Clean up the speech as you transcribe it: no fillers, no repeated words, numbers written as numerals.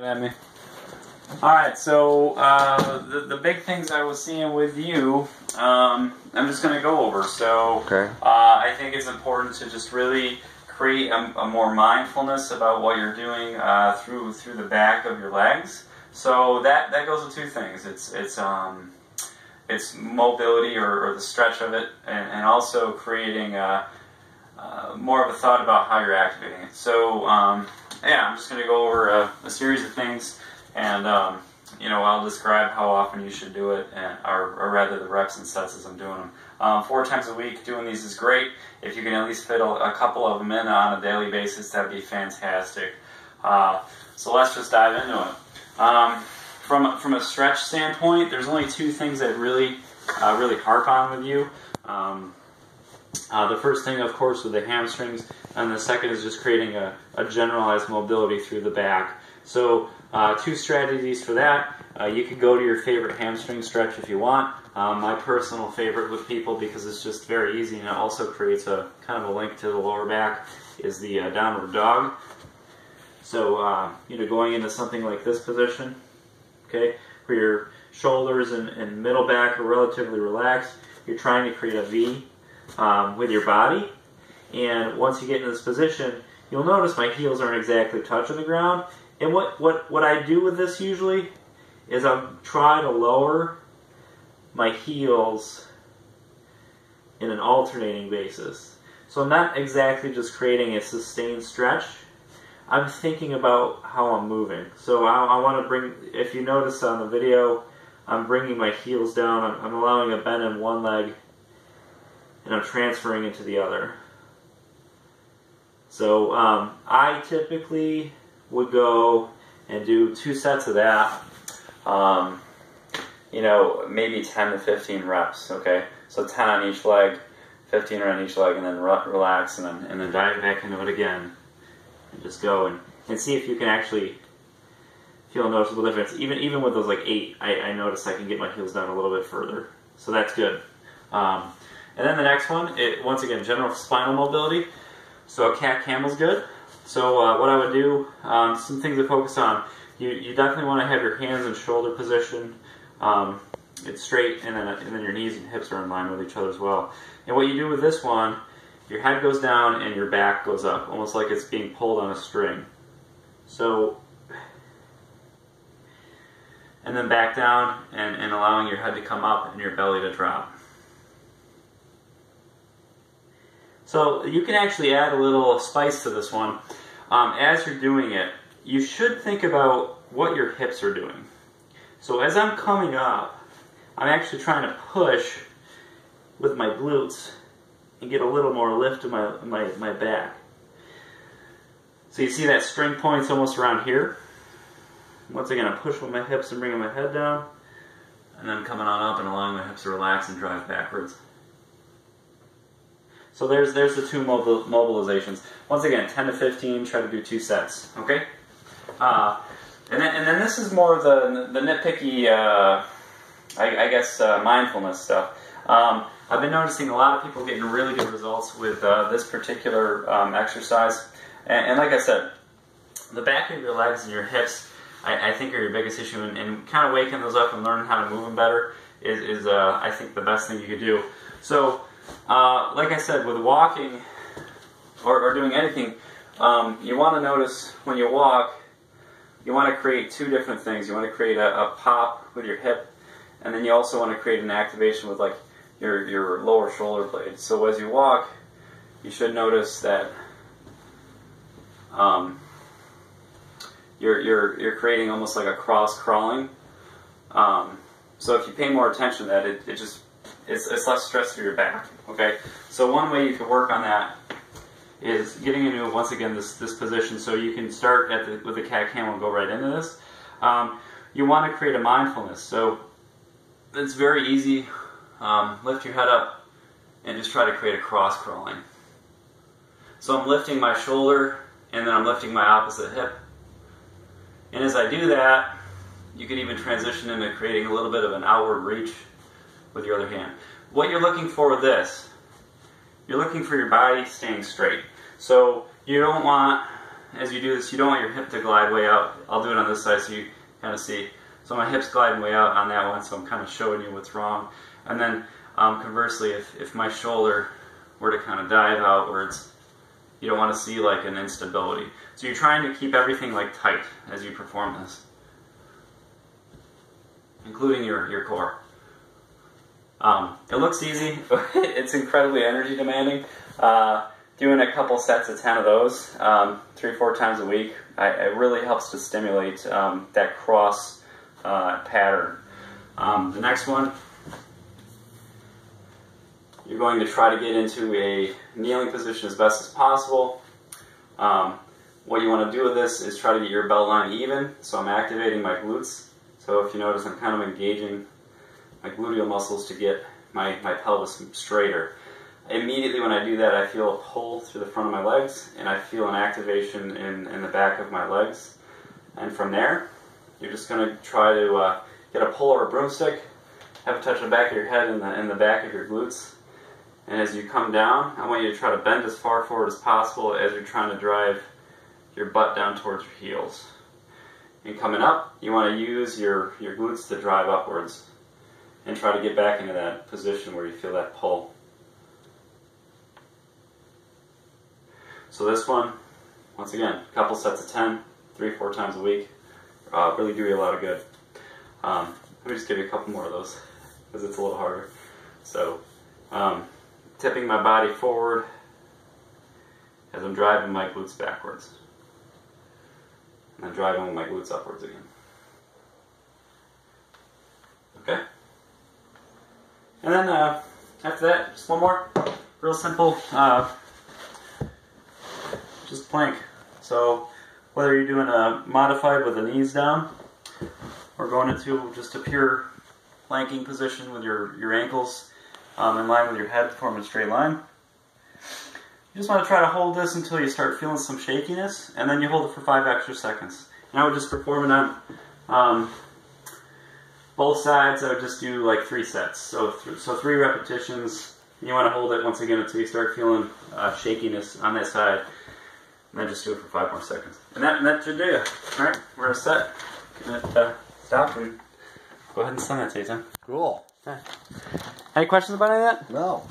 At me. Alright, so the big things I was seeing with you, I'm just going to go over. So okay. I think it's important to just really create a more mindfulness about what you're doing through the back of your legs. So that goes with two things. It's mobility or the stretch of it, and also creating more of a thought about how you're activating it. So yeah, I'm just going to go over a series of things, and I'll describe how often you should do it, or rather the reps and sets as I'm doing them. 4 times a week doing these is great. If you can at least fit a couple of them in on a daily basis, that'd be fantastic. So let's just dive into it. From a stretch standpoint, there's only 2 things that really harp on with you. The first thing, of course, with the hamstrings, and the second is just creating a generalized mobility through the back. So 2 strategies for that. You could go to your favorite hamstring stretch if you want. My personal favorite with people, because it's just very easy and it also creates a kind of a link to the lower back, is the downward dog. So going into something like this position, okay, where your shoulders and middle back are relatively relaxed, you're trying to create a V with your body. And once you get in this position, you'll notice my heels aren't exactly touching the ground. And what I do with this usually is I'll try to lower my heels in an alternating basis. So I'm not exactly just creating a sustained stretch. I'm thinking about how I'm moving. So I want to bring, if you notice on the video, I'm bringing my heels down. I'm allowing a bend in one leg, and I'm transferring into the other. So I typically would go and do 2 sets of that. Maybe 10 to 15 reps. Okay, so 10 on each leg, 15 on each leg, and then relax, and then dive back into it again, and just go and see if you can actually feel a noticeable difference. Even with those like 8, I notice I can get my heels down a little bit further. So that's good. And then the next one, once again, general spinal mobility. So a cat camel's good. So what I would do, some things to focus on. You definitely want to have your hands in shoulder position. It's straight, and then your knees and hips are in line with each other as well. And what you do with this one, your head goes down and your back goes up, almost like it's being pulled on a string. So, and then back down and allowing your head to come up and your belly to drop. So you can actually add a little spice to this one. As you're doing it, you should think about what your hips are doing. So as I'm coming up, I'm actually trying to push with my glutes and get a little more lift in my back. So you see that string point's almost around here. Once again, I'm pushing with my hips and bringing my head down, and then coming on up and allowing my hips to relax and drive backwards. So there's the 2 mobilizations. Once again, 10 to 15, try to do 2 sets, okay? And then this is more of the nitpicky, mindfulness stuff. I've been noticing a lot of people getting really good results with this particular exercise. And like I said, the back of your legs and your hips, I think, are your biggest issue. And kind of waking those up and learning how to move them better is I think, the best thing you could do. So, like I said, with walking or doing anything, you want to notice when you walk, you want to create 2 different things. You want to create a pop with your hip, and then you also want to create an activation with like your lower shoulder blade. So as you walk, you should notice that you're creating almost like a cross crawling. So if you pay more attention to that, it's less stress for your back. Okay. So one way you can work on that is getting into, once again, this position. So you can start with the cat camel and go right into this. You want to create a mindfulness. So it's very easy. Lift your head up and just try to create a cross crawling. So I'm lifting my shoulder and then I'm lifting my opposite hip. And as I do that, you can even transition into creating a little bit of an outward reach with your other hand. What you're looking for with this, you're looking for your body staying straight. So you don't want as you do this, you don't want your hip to glide way out. I'll do it on this side so you kind of see. So my hip's gliding way out on that one, so I'm kind of showing you what's wrong. And then conversely, if my shoulder were to kind of dive outwards, you don't want to see like an instability. So you're trying to keep everything like tight as you perform this, including your core. It looks easy, but it's incredibly energy demanding. Doing a couple sets of 10 of those 3 or 4 times a week, it really helps to stimulate that cross pattern. The next one, you're going to try to get into a kneeling position as best as possible. What you want to do with this is try to get your belt line even, so I'm activating my glutes. So if you notice, I'm kind of engaging my gluteal muscles to get my pelvis straighter. Immediately when I do that, I feel a pull through the front of my legs, and I feel an activation in the back of my legs. And from there, you're just going to try to get a pull or a broomstick, have a touch of the back of your head and the back of your glutes. And as you come down, I want you to try to bend as far forward as possible as you're trying to drive your butt down towards your heels. And coming up, you want to use your glutes to drive upwards and try to get back into that position where you feel that pull. So this one, once again, a couple sets of 10, 3 or 4 times a week, really do you a lot of good. Let me just give you a couple more of those because it's a little harder. So, tipping my body forward as I'm driving my glutes backwards. And then driving with my glutes upwards again. Okay? And then after that, just one more. Real simple. Just plank. So whether you're doing a modified with the knees down or going into just a pure planking position with your ankles in line with your head, forming a straight line. You just want to try to hold this until you start feeling some shakiness, and then you hold it for 5 extra seconds. And I would just perform it on both sides. I would just do like 3 sets. So 3 repetitions. You want to hold it once again until you start feeling shakiness on that side. And then just do it for 5 more seconds. And that should do it. Alright, we're set. Stop and go ahead and send that to you, Tim. Cool. Any questions about any of that? No.